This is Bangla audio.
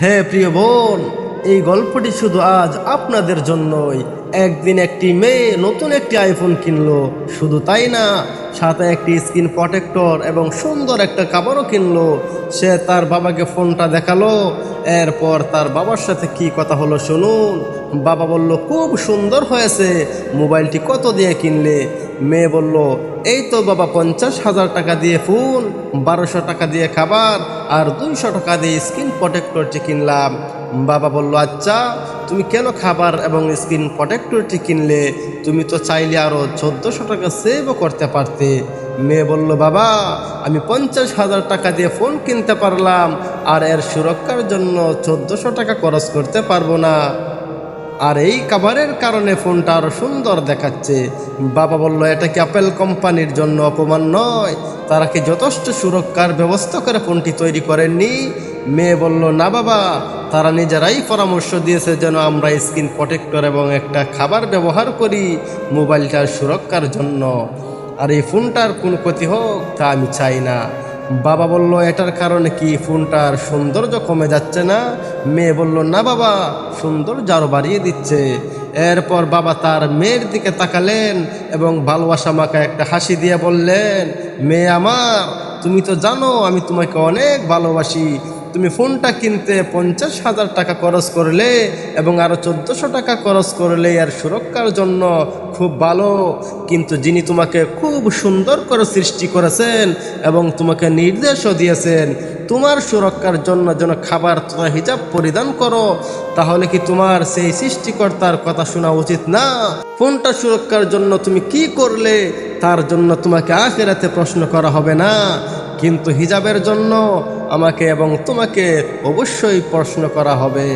হ্যাঁ প্রিয় বোন, এই গল্পটি শুধু আজ আপনাদের জন্যই। একদিন একটি মেয়ে নতুন একটি আইফোন কিনলো। শুধু তাই না, সাথে একটি স্ক্রিন প্রোটেক্টর এবং সুন্দর একটা কাপড়ও কিনলো। সে তার বাবাকে ফোনটা দেখালো। এরপর তার বাবার সাথে কি কথা হলো শুনুন। বাবা বলল, খুব সুন্দর হয়েছে, মোবাইলটি কত দিয়ে কিনলে? মেয়ে বলল, এই তো বাবা 50,000 টাকা দিয়ে ফোন, 1200 টাকা দিয়ে খাবার আর 200 টাকা দিয়ে স্ক্রিন প্রোটেক্টরটি কিনলাম। বাবা বলল, আচ্ছা তুমি কেন খাবার এবং স্ক্রিন প্রোটেক্টরটি কিনলে? তুমি তো চাইলে আরও 1400 টাকা সেভও করতে পারতে। মেয়ে বলল, বাবা আমি 50,000 টাকা দিয়ে ফোন কিনতে পারলাম, আর এর সুরক্ষার জন্য 1400 টাকা খরচ করতে পারবো না। আর এই কাভারের কারণে ফোনটা আরো সুন্দর দেখাচ্ছে। বাবা বলল, এটা কি অ্যাপেল কোম্পানির জন্য অপমান নয়? তারা কি যথেষ্ট সুরক্ষার ব্যবস্থা করে ফোনটি তৈরি করেননি? মেয়ে বলল, না বাবা, তারা নিজেরাই পরামর্শ দিয়েছে যেন আমরা স্ক্রিন প্রোটেক্টর এবং একটা খাবার ব্যবহার করি মোবাইলটার সুরক্ষার জন্য। আর এই ফোনটার কোনো ক্ষতি হোক তা আমি চাই না। বাবা বলল, এটার কারণে কি ফোনটার সৌন্দর্য কমে যাচ্ছে না? মেয়ে বলল, না বাবা, সৌন্দর্য আরও বাড়িয়ে দিচ্ছে। এরপর বাবা তার মেয়ের দিকে তাকালেন এবং ভালোবাসা মাখা একটা হাসি দিয়ে বললেন, মেয়ে আমার, তুমি তো জানো আমি তোমাকে অনেক ভালোবাসি। তুমি ফোনটা কিনতে 50,000 টাকা খরচ করলে এবং আরও 1400 টাকা খরচ করলে এর সুরক্ষার জন্য, খুব ভালো। কিন্তু যিনি তোমাকে খুব সুন্দর করে সৃষ্টি করেছেন এবং তোমাকে নির্দেশও দিয়েছেন তোমার সুরক্ষার জন্য যেন খাবার তথা হিজাব পরিধান করো, তাহলে কি তোমার সেই সৃষ্টিকর্তার কথা শোনা উচিত না? ফোনটা সুরক্ষার জন্য তুমি কি করলে তার জন্য তোমাকে আখিরাতে প্রশ্ন করা হবে না, কিন্তু হিজাবের জন্য আমাকে এবং তোমাকে অবশ্যই প্রশ্ন করা হবে।